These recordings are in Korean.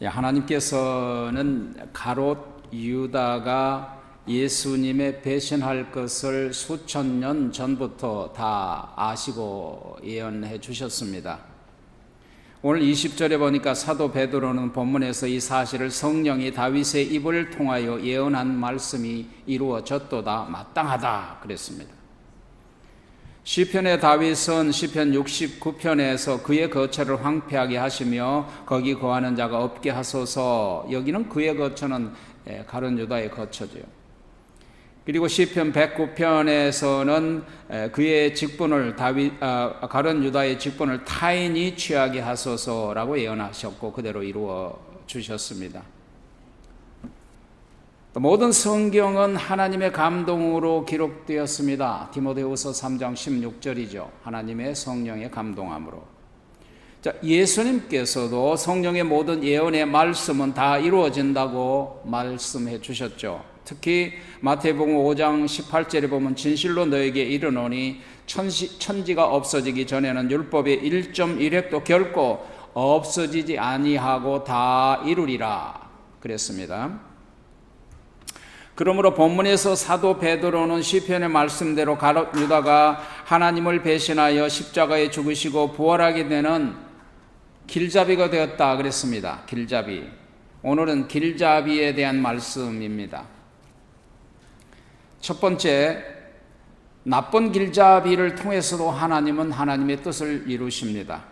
하나님께서는 가롯 유다가 예수님의 배신할 것을 수천 년 전부터 다 아시고 예언해 주셨습니다. 오늘 20절에 보니까 사도 베드로는 본문에서 이 사실을 성령이 다윗의 입을 통하여 예언한 말씀이 이루어졌도다, 마땅하다 그랬습니다. 시편의 다윗은 시편 69편에서 그의 거처를 황폐하게 하시며 거기 거하는 자가 없게 하소서, 여기는 그의 거처는 가룟 유다의 거처죠. 그리고 시편 109편에서는 그의 직분을 가룟 유다의 직분을 타인이 취하게 하소서라고 예언하셨고 그대로 이루어 주셨습니다. 모든 성경은 하나님의 감동으로 기록되었습니다. 디모데후서 3장 16절이죠. 하나님의 성령의 감동함으로. 예수님께서도 성령의 모든 예언의 말씀은 다 이루어진다고 말씀해 주셨죠. 특히 마태복음 5장 18절에 보면 진실로 너에게 이르노니 천지가 없어지기 전에는 율법의 1.1획도 결코 없어지지 아니하고 다 이루리라 그랬습니다. 그러므로 본문에서 사도 베드로는 시편의 말씀대로 가롯 유다가 하나님을 배신하여 십자가에 죽으시고 부활하게 되는 길잡이가 되었다 그랬습니다. 길잡이. 오늘은 길잡이에 대한 말씀입니다. 첫 번째, 나쁜 길잡이를 통해서도 하나님은 하나님의 뜻을 이루십니다.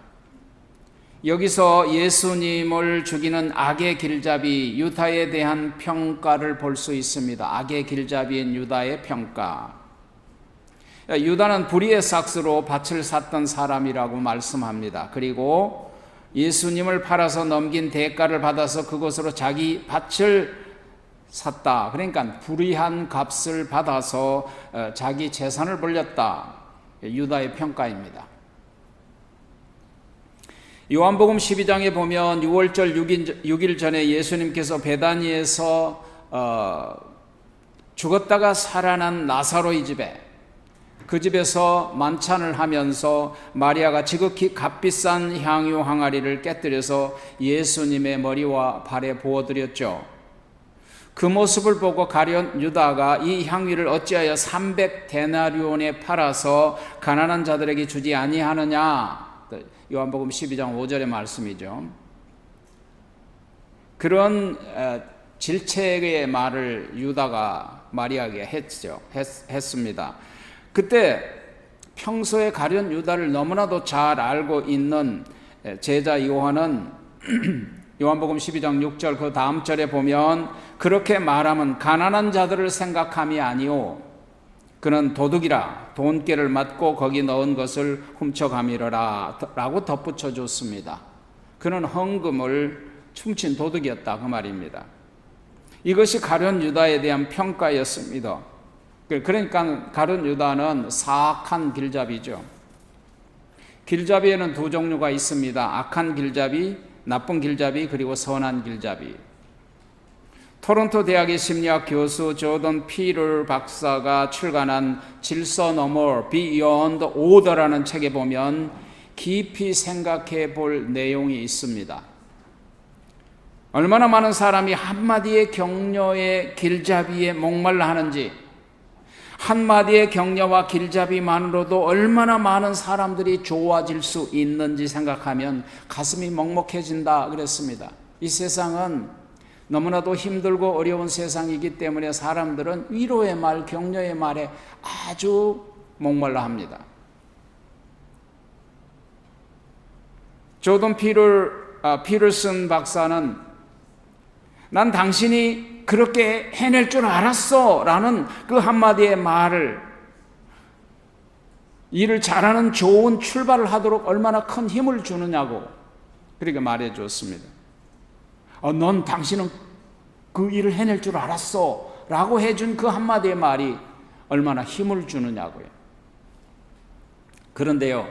여기서 예수님을 죽이는 악의 길잡이 유다에 대한 평가를 볼 수 있습니다. 악의 길잡이인 유다의 평가. 유다는 불의의 삭스로 밭을 샀던 사람이라고 말씀합니다. 그리고 예수님을 팔아서 넘긴 대가를 받아서 그것으로 자기 밭을 샀다. 그러니까 불의한 값을 받아서 자기 재산을 벌렸다. 유다의 평가입니다. 요한복음 12장에 보면 6월절 6일 전에 예수님께서 베다니에서 죽었다가 살아난 나사로의 집에, 그 집에서 만찬을 하면서 마리아가 지극히 값비싼 향유 항아리를 깨뜨려서 예수님의 머리와 발에 부어드렸죠. 그 모습을 보고 가룟 유다가 이 향유를 어찌하여 300데나리온에 팔아서 가난한 자들에게 주지 아니하느냐, 요한복음 12장 5절의 말씀이죠. 그런 질책의 말을 유다가 마리아에게 했습니다. 그때 평소에 가룟 유다를 너무나도 잘 알고 있는 제자 요한은 요한복음 12장 6절 그 다음 절에 보면 그렇게 말하면 가난한 자들을 생각함이 아니오, 그는 도둑이라 돈깨를 맞고 거기 넣은 것을 훔쳐가미러라 라고 덧붙여 줬습니다. 그는 헌금을 훔친 도둑이었다 그 말입니다. 이것이 가룟 유다에 대한 평가였습니다. 그러니까 가룟 유다는 사악한 길잡이죠. 길잡이에는 두 종류가 있습니다. 악한 길잡이, 나쁜 길잡이, 그리고 선한 길잡이. 토론토 대학의 심리학 교수 조던 피를 박사가 출간한 질서 너머 Beyond Order라는 책에 보면 깊이 생각해 볼 내용이 있습니다. 얼마나 많은 사람이 한마디의 격려에 길잡이에 목말라 하는지, 한마디의 격려와 길잡이만으로도 얼마나 많은 사람들이 좋아질 수 있는지 생각하면 가슴이 먹먹해진다 그랬습니다. 이 세상은 너무나도 힘들고 어려운 세상이기 때문에 사람들은 위로의 말, 격려의 말에 아주 목말라 합니다. 조던 피를슨 박사는 난 당신이 그렇게 해낼 줄 알았어 라는 그 한마디의 말을, 일을 잘하는 좋은 출발을 하도록 얼마나 큰 힘을 주느냐고 그렇게 말해 줬습니다. 넌 당신은 그 일을 해낼 줄 알았어 라고 해준 그 한마디의 말이 얼마나 힘을 주느냐고요. 그런데요,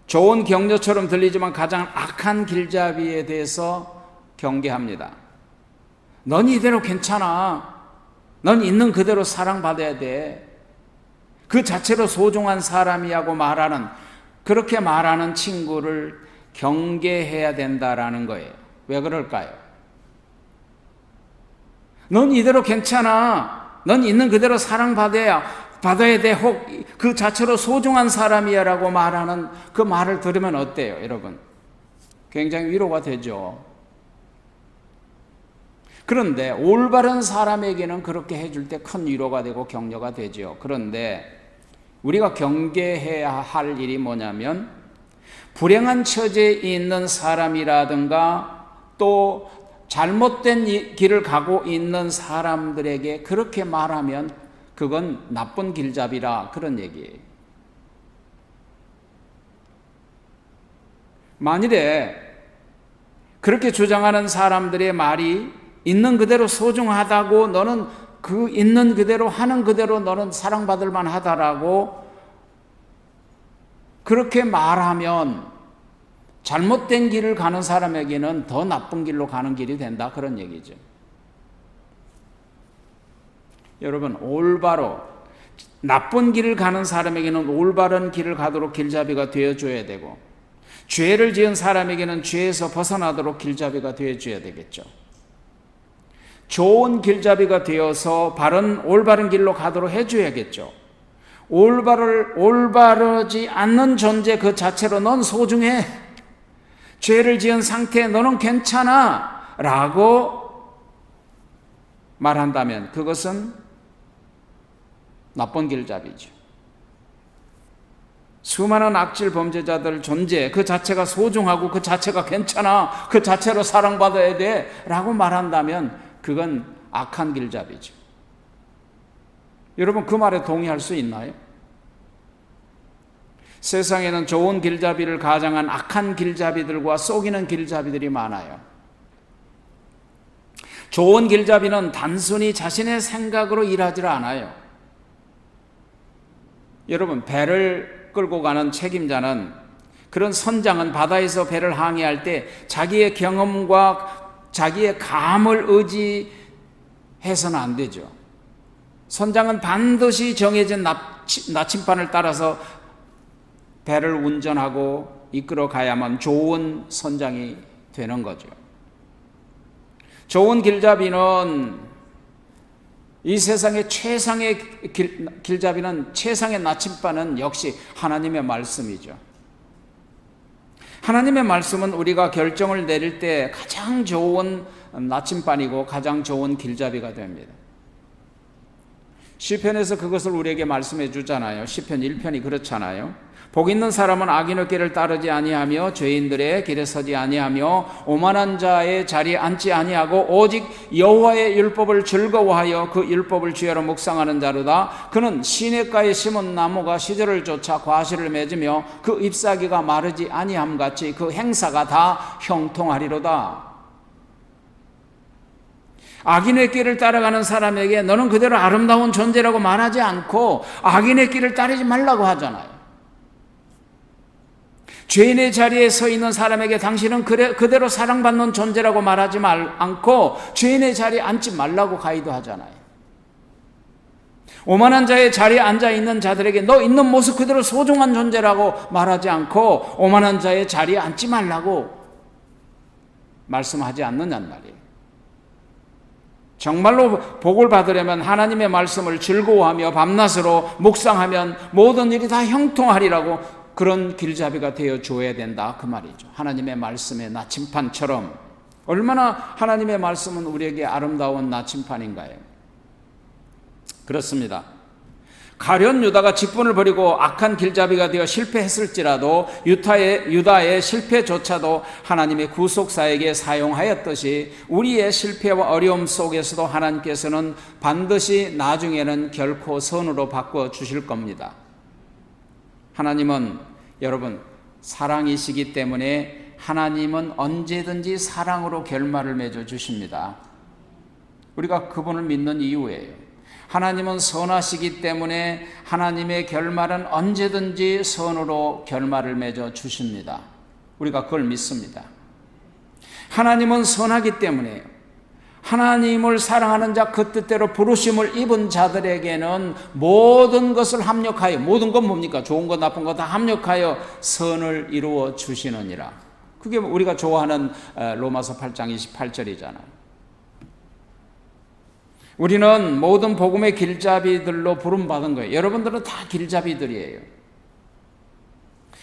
좋은 격려처럼 들리지만 가장 악한 길잡이에 대해서 경계합니다. 넌 이대로 괜찮아. 넌 있는 그대로 사랑받아야 돼. 그 자체로 소중한 사람이라고 말하는, 그렇게 말하는 친구를 경계해야 된다라는 거예요. 왜 그럴까요? 넌 이대로 괜찮아. 넌 있는 그대로 사랑받아야 돼. 혹 그 자체로 소중한 사람이야 라고 말하는 그 말을 들으면 어때요, 여러분? 굉장히 위로가 되죠. 그런데 올바른 사람에게는 그렇게 해줄 때 큰 위로가 되고 격려가 되죠. 그런데 우리가 경계해야 할 일이 뭐냐면 불행한 처지에 있는 사람이라든가 또 잘못된 길을 가고 있는 사람들에게 그렇게 말하면 그건 나쁜 길잡이라 그런 얘기예요. 만일에 그렇게 주장하는 사람들의 말이 있는 그대로 소중하다고, 너는 그 있는 그대로 하는 그대로 너는 사랑받을 만하다라고 그렇게 말하면 잘못된 길을 가는 사람에게는 더 나쁜 길로 가는 길이 된다, 그런 얘기죠. 여러분, 올바로 나쁜 길을 가는 사람에게는 올바른 길을 가도록 길잡이가 되어줘야 되고, 죄를 지은 사람에게는 죄에서 벗어나도록 길잡이가 되어줘야 되겠죠. 좋은 길잡이가 되어서 올바른 길로 가도록 해줘야겠죠. 올바르지 않는 존재 그 자체로 넌 소중해, 죄를 지은 상태에 너는 괜찮아 라고 말한다면 그것은 나쁜 길잡이죠. 수많은 악질 범죄자들 존재 그 자체가 소중하고 그 자체가 괜찮아, 그 자체로 사랑받아야 돼 라고 말한다면 그건 악한 길잡이죠. 여러분, 그 말에 동의할 수 있나요? 세상에는 좋은 길잡이를 가장한 악한 길잡이들과 속이는 길잡이들이 많아요. 좋은 길잡이는 단순히 자신의 생각으로 일하지 않아요. 여러분, 배를 끌고 가는 책임자는, 그런 선장은 바다에서 배를 항해할 때 자기의 경험과 자기의 감을 의지해서는 안 되죠. 선장은 반드시 정해진 나침반을 따라서 배를 운전하고 이끌어 가야만 좋은 선장이 되는 거죠. 좋은 길잡이는, 이 세상의 최상의 길잡이는, 최상의 나침반은 역시 하나님의 말씀이죠. 하나님의 말씀은 우리가 결정을 내릴 때 가장 좋은 나침반이고 가장 좋은 길잡이가 됩니다. 시편에서 그것을 우리에게 말씀해 주잖아요. 시편 1편이 그렇잖아요. 복 있는 사람은 악인의 길을 따르지 아니하며 죄인들의 길에 서지 아니하며 오만한 자의 자리에 앉지 아니하고 오직 여호와의 율법을 즐거워하여 그 율법을 주야로 묵상하는 자로다. 그는 시냇가에 심은 나무가 시절을 쫓아 과실을 맺으며 그 잎사귀가 마르지 아니함 같이 그 행사가 다 형통하리로다. 악인의 길을 따라가는 사람에게 너는 그대로 아름다운 존재라고 말하지 않고 악인의 길을 따르지 말라고 하잖아요. 죄인의 자리에 서 있는 사람에게 당신은 그대로 사랑받는 존재라고 말하지 않고 죄인의 자리에 앉지 말라고 가이드 하잖아요. 오만한 자의 자리에 앉아 있는 자들에게 너 있는 모습 그대로 소중한 존재라고 말하지 않고 오만한 자의 자리에 앉지 말라고 말씀하지 않느냐는 말이에요. 정말로 복을 받으려면 하나님의 말씀을 즐거워하며 밤낮으로 묵상하면 모든 일이 다 형통하리라고, 그런 길잡이가 되어 줘야 된다, 그 말이죠. 하나님의 말씀의 나침판처럼. 얼마나 하나님의 말씀은 우리에게 아름다운 나침판인가요? 그렇습니다. 가룟 유다가 직분을 버리고 악한 길잡이가 되어 실패했을지라도 유다의 실패조차도 하나님의 구속사에게 사용하였듯이 우리의 실패와 어려움 속에서도 하나님께서는 반드시 나중에는 결코 선으로 바꿔 주실 겁니다. 하나님은, 여러분, 사랑이시기 때문에 하나님은 언제든지 사랑으로 결말을 맺어 주십니다. 우리가 그분을 믿는 이유예요. 하나님은 선하시기 때문에 하나님의 결말은 언제든지 선으로 결말을 맺어 주십니다. 우리가 그걸 믿습니다. 하나님은 선하기 때문에 하나님을 사랑하는 자, 그 뜻대로 부르심을 입은 자들에게는 모든 것을 합력하여, 모든 건 뭡니까? 좋은 것 나쁜 것 다 합력하여 선을 이루어 주시느니라. 그게 우리가 좋아하는 로마서 8장 28절이잖아요. 우리는 모든 복음의 길잡이들로 부름받은 거예요. 여러분들은 다 길잡이들이에요.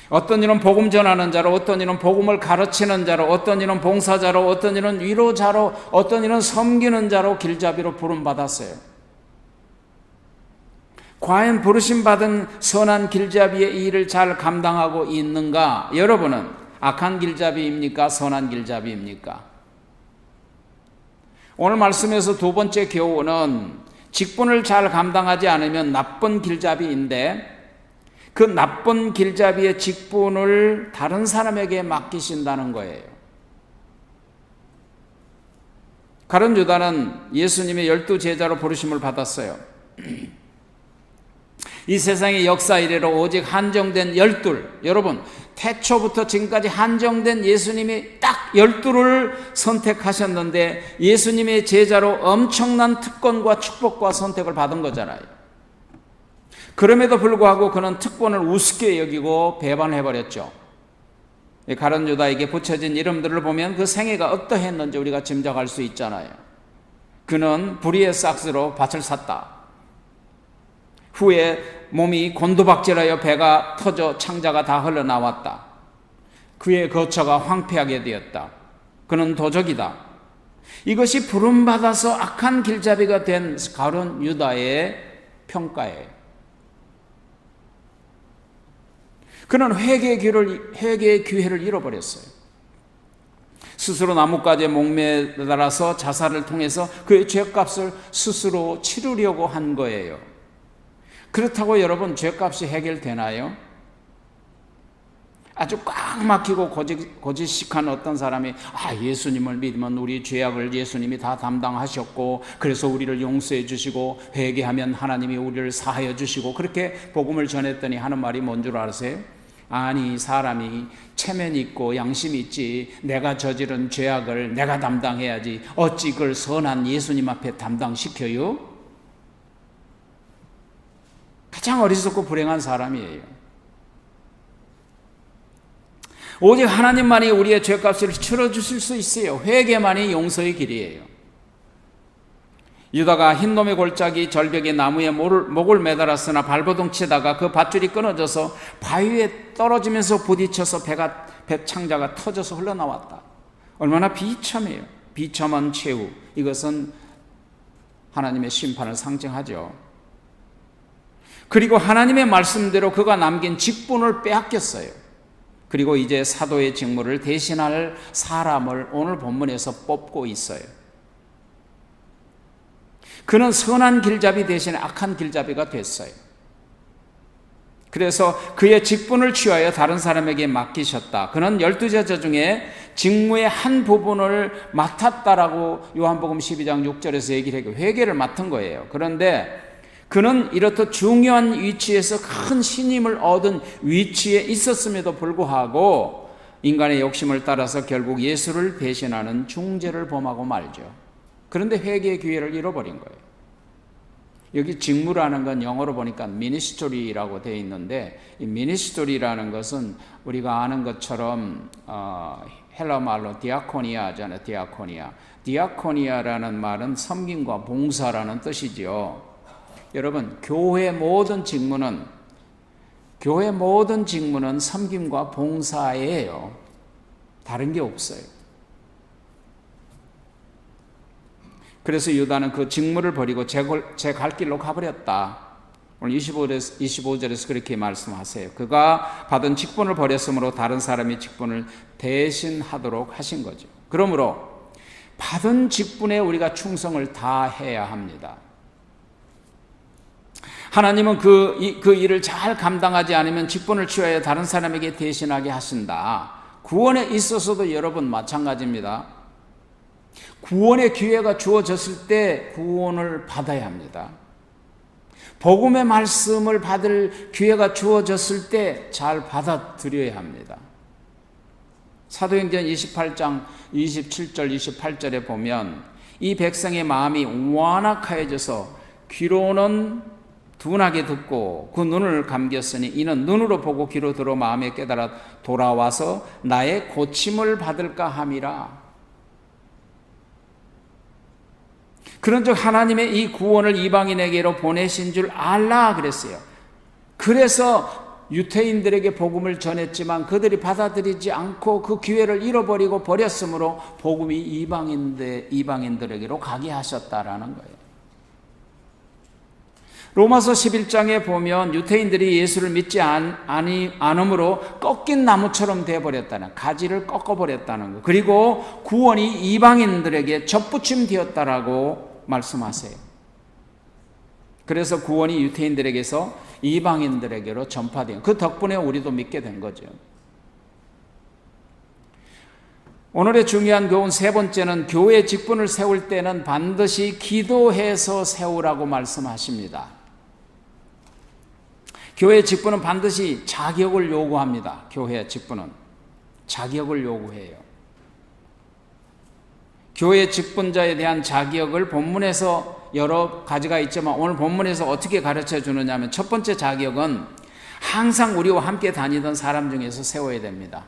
어떤 이는 복음 전하는 자로, 어떤 이는 복음을 가르치는 자로, 어떤 이는 봉사자로, 어떤 이는 위로자로, 어떤 이는 섬기는 자로 길잡이로 부름받았어요. 과연 부르심받은 선한 길잡이의 일을 잘 감당하고 있는가? 여러분은 악한 길잡이입니까? 선한 길잡이입니까? 오늘 말씀에서 두 번째 교훈은 직분을 잘 감당하지 않으면 나쁜 길잡이인데 그 나쁜 길잡이의 직분을 다른 사람에게 맡기신다는 거예요. 가룟 유다는 예수님의 12제자로 부르심을 받았어요. 이 세상의 역사 이래로 오직 한정된 12, 여러분 태초부터 지금까지 한정된 예수님이 딱 12를 선택하셨는데 예수님의 제자로 엄청난 특권과 축복과 선택을 받은 거잖아요. 그럼에도 불구하고 그는 특권을 우습게 여기고 배반해버렸죠. 가룟 유다에게 붙여진 이름들을 보면 그 생애가 어떠했는지 우리가 짐작할 수 있잖아요. 그는 불의의 싹스로 밭을 샀다. 후에 몸이 곤두박질하여 배가 터져 창자가 다 흘러나왔다. 그의 거처가 황폐하게 되었다. 그는 도적이다. 이것이 부름받아서 악한 길잡이가 된 가룟 유다의 평가예요. 그는 회개의 기회를 잃어버렸어요. 스스로 나뭇가지에 목매달아서 자살을 통해서 그의 죄값을 스스로 치르려고 한 거예요. 그렇다고 여러분 죄값이 해결되나요? 아주 꽉 막히고 고지식한 어떤 사람이 예수님을 믿으면 우리 죄악을 예수님이 다 담당하셨고 그래서 우리를 용서해 주시고 회개하면 하나님이 우리를 사하여 주시고 그렇게 복음을 전했더니 하는 말이 뭔 줄 아세요? 아니 사람이 체면이 있고 양심이 있지 내가 저지른 죄악을 내가 담당해야지 어찌 그걸 선한 예수님 앞에 담당시켜요? 가장 어리석고 불행한 사람이에요. 오직 하나님만이 우리의 죄값을 치러주실 수 있어요. 회개만이 용서의 길이에요. 유다가 흰놈의 골짜기 절벽의 나무에 목을 매달았으나 발버둥 치다가 그 밧줄이 끊어져서 바위에 떨어지면서 부딪혀서 배 창자가 터져서 흘러나왔다. 얼마나 비참해요. 비참한 최후. 이것은 하나님의 심판을 상징하죠. 그리고 하나님의 말씀대로 그가 남긴 직분을 빼앗겼어요. 그리고 이제 사도의 직무를 대신할 사람을 오늘 본문에서 뽑고 있어요. 그는 선한 길잡이 대신에 악한 길잡이가 됐어요. 그래서 그의 직분을 취하여 다른 사람에게 맡기셨다. 그는 12제자 중에 직무의 한 부분을 맡았다라고 요한복음 12장 6절에서 얘기를 해요. 회개를 맡은 거예요. 그런데 그는 이렇듯 중요한 위치에서 큰 신임을 얻은 위치에 있었음에도 불구하고 인간의 욕심을 따라서 결국 예수를 배신하는 중죄를 범하고 말죠. 그런데 회개의 기회를 잃어버린 거예요. 여기 직무라는 건 영어로 보니까 미니스토리라고 되어 있는데 이 미니스토리라는 것은 우리가 아는 것처럼 헬라 말로 디아코니아잖아요. 디아코니아라는 말은 섬김과 봉사라는 뜻이죠. 여러분, 교회 모든 직무는 섬김과 봉사예요. 다른 게 없어요. 그래서 유다는 그 직무를 버리고 제 갈 길로 가버렸다. 오늘 25절에서 그렇게 말씀하세요. 그가 받은 직분을 버렸으므로 다른 사람이 직분을 대신하도록 하신 거죠. 그러므로 받은 직분에 우리가 충성을 다해야 합니다. 하나님은 그 일을 잘 감당하지 않으면 직분을 취하여 다른 사람에게 대신하게 하신다. 구원에 있어서도 여러분 마찬가지입니다. 구원의 기회가 주어졌을 때 구원을 받아야 합니다. 복음의 말씀을 받을 기회가 주어졌을 때 잘 받아들여야 합니다. 사도행전 28장 27절 28절에 보면 이 백성의 마음이 완악하여져서 귀로는 둔하게 듣고 그 눈을 감겼으니 이는 눈으로 보고 귀로 들어 마음에 깨달아 돌아와서 나의 고침을 받을까 함이라. 그런즉 하나님의 이 구원을 이방인에게로 보내신 줄 알라 그랬어요. 그래서 유태인들에게 복음을 전했지만 그들이 받아들이지 않고 그 기회를 잃어버리고 버렸으므로 복음이 이방인들에게로 가게 하셨다라는 거예요. 로마서 11장에 보면 유태인들이 예수를 믿지 않음으로 꺾인 나무처럼 되어버렸다는, 가지를 꺾어버렸다는 것. 그리고 구원이 이방인들에게 접붙임 되었다라고 말씀하세요. 그래서 구원이 유태인들에게서 이방인들에게로 전파된, 그 덕분에 우리도 믿게 된 거죠. 오늘의 중요한 교훈 세 번째는 교회 직분을 세울 때는 반드시 기도해서 세우라고 말씀하십니다. 교회 직분은 반드시 자격을 요구합니다. 교회 직분은 자격을 요구해요. 교회 직분자에 대한 자격을 본문에서 여러 가지가 있지만 오늘 본문에서 어떻게 가르쳐 주느냐 하면 첫 번째 자격은 항상 우리와 함께 다니던 사람 중에서 세워야 됩니다.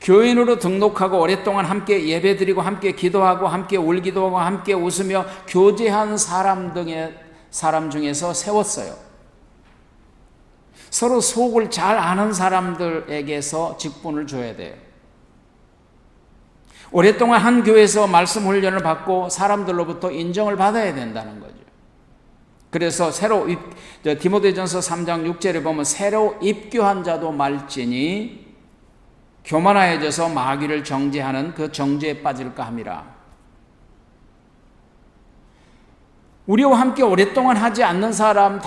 교인으로 등록하고 오랫동안 함께 예배드리고 함께 기도하고 함께 울기도 하고 함께 웃으며 교제한 사람 중에서 세웠어요. 서로 속을 잘 아는 사람들에게서 직분을 줘야 돼요. 오랫동안 한 교회에서 말씀 훈련을 받고 사람들로부터 인정을 받아야 된다는 거죠. 그래서 디모데전서 3장 6절에 보면 새로 입교한 자도 말지니 교만하여져서 마귀를 정죄하는 그 정죄에 빠질까 함이라. 우리와 함께 오랫동안 하지 않는 사람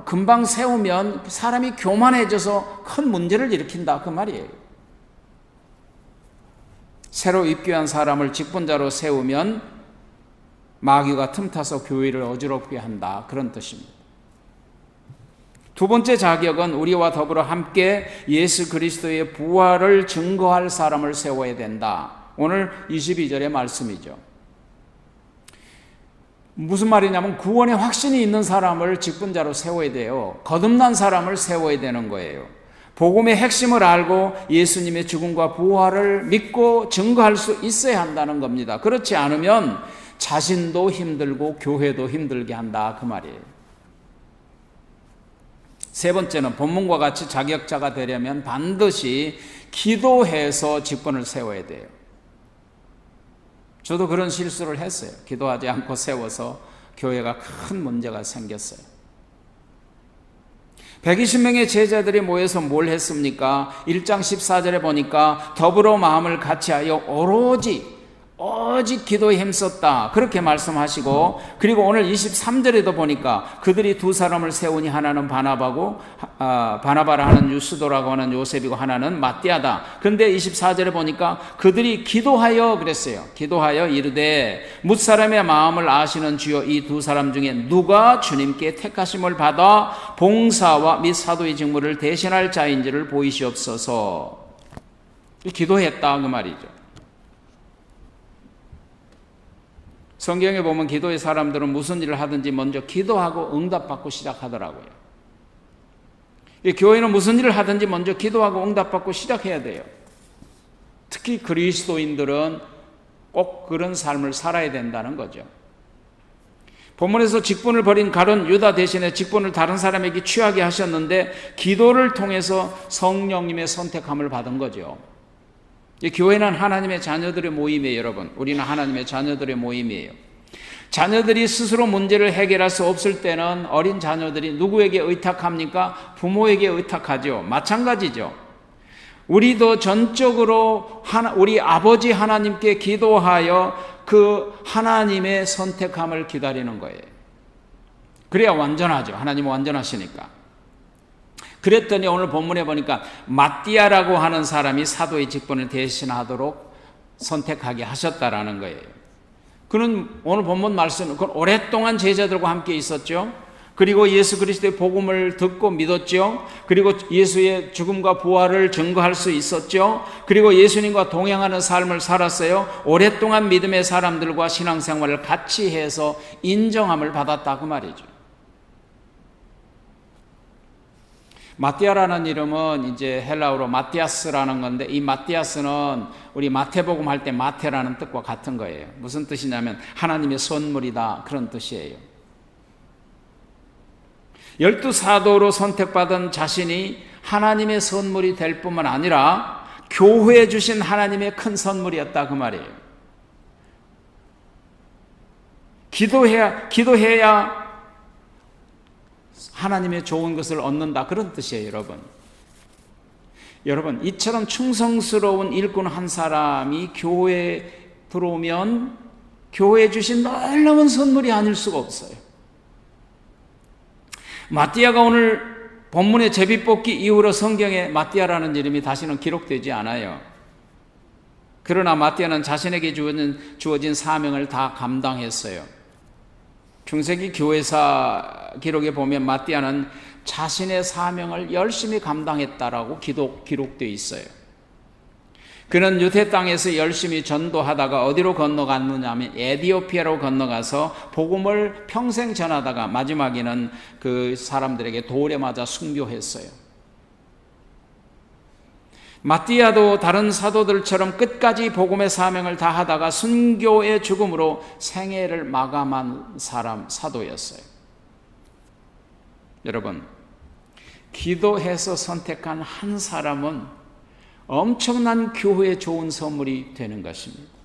금방 세우면 사람이 교만해져서 큰 문제를 일으킨다 그 말이에요. 새로 입교한 사람을 직분자로 세우면 마귀가 틈타서 교회를 어지럽게 한다 그런 뜻입니다. 두 번째 자격은 우리와 더불어 함께 예수 그리스도의 부활을 증거할 사람을 세워야 된다. 오늘 22절의 말씀이죠. 무슨 말이냐면 구원의 확신이 있는 사람을 직분자로 세워야 돼요. 거듭난 사람을 세워야 되는 거예요. 복음의 핵심을 알고 예수님의 죽음과 부활을 믿고 증거할 수 있어야 한다는 겁니다. 그렇지 않으면 자신도 힘들고 교회도 힘들게 한다 그 말이에요. 세 번째는 본문과 같이 자격자가 되려면 반드시 기도해서 직분을 세워야 돼요. 저도 그런 실수를 했어요. 기도하지 않고 세워서 교회가 큰 문제가 생겼어요. 120명의 제자들이 모여서 뭘 했습니까? 1장 14절에 보니까 더불어 마음을 같이하여 오직 기도에 힘썼다 그렇게 말씀하시고, 그리고 오늘 23절에도 보니까 그들이 두 사람을 세우니 하나는 바나바라 하는 유스도라고 하는 요셉이고 하나는 마띠아다. 그런데 24절에 보니까 그들이 기도하여 그랬어요. 기도하여 이르되 뭇사람의 마음을 아시는 주여 이 두 사람 중에 누가 주님께 택하심을 받아 봉사와 및 사도의 직무를 대신할 자인지를 보이시옵소서. 기도했다 그 말이죠. 성경에 보면 기도의 사람들은 무슨 일을 하든지 먼저 기도하고 응답받고 시작하더라고요. 교회는 무슨 일을 하든지 먼저 기도하고 응답받고 시작해야 돼요. 특히 그리스도인들은 꼭 그런 삶을 살아야 된다는 거죠. 본문에서 직분을 버린 가룟 유다 대신에 직분을 다른 사람에게 취하게 하셨는데 기도를 통해서 성령님의 선택함을 받은 거죠. 교회는 하나님의 자녀들의 모임이에요, 여러분. 우리는 하나님의 자녀들의 모임이에요. 자녀들이 스스로 문제를 해결할 수 없을 때는 어린 자녀들이 누구에게 의탁합니까? 부모에게 의탁하죠. 마찬가지죠. 우리도 전적으로 우리 아버지 하나님께 기도하여 그 하나님의 선택함을 기다리는 거예요. 그래야 완전하죠. 하나님은 완전하시니까. 그랬더니 오늘 본문에 보니까 마띠아라고 하는 사람이 사도의 직분을 대신하도록 선택하게 하셨다라는 거예요. 그는 오늘 본문 말씀은 오랫동안 제자들과 함께 있었죠. 그리고 예수 그리스도의 복음을 듣고 믿었죠. 그리고 예수의 죽음과 부활을 증거할 수 있었죠. 그리고 예수님과 동행하는 삶을 살았어요. 오랫동안 믿음의 사람들과 신앙생활을 같이 해서 인정함을 받았다 그 말이죠. 마띠아라는 이름은 이제 헬라어로 마티아스라는 건데, 이 마티아스는 우리 마태복음 할 때 마태라는 뜻과 같은 거예요. 무슨 뜻이냐면 하나님의 선물이다, 그런 뜻이에요. 12사도로 선택받은 자신이 하나님의 선물이 될 뿐만 아니라 교회에 주신 하나님의 큰 선물이었다 그 말이에요. 기도해야 하나님의 좋은 것을 얻는다, 그런 뜻이에요. 여러분 이처럼 충성스러운 일꾼 한 사람이 교회에 들어오면 교회에 주신 놀라운 선물이 아닐 수가 없어요. 마띠아가 오늘 본문의 제비뽑기 이후로 성경에 마띠아라는 이름이 다시는 기록되지 않아요. 그러나 마띠아는 자신에게 주어진 사명을 다 감당했어요. 중세기 교회사 기록에 보면 마띠아는 자신의 사명을 열심히 감당했다라고 기록되어 있어요. 그는 유대 땅에서 열심히 전도하다가 어디로 건너갔느냐 하면 에디오피아로 건너가서 복음을 평생 전하다가 마지막에는 그 사람들에게 돌에 맞아 순교했어요. 마띠아도 다른 사도들처럼 끝까지 복음의 사명을 다하다가 순교의 죽음으로 생애를 마감한 사도였어요. 여러분, 기도해서 선택한 한 사람은 엄청난 교회에 좋은 선물이 되는 것입니다.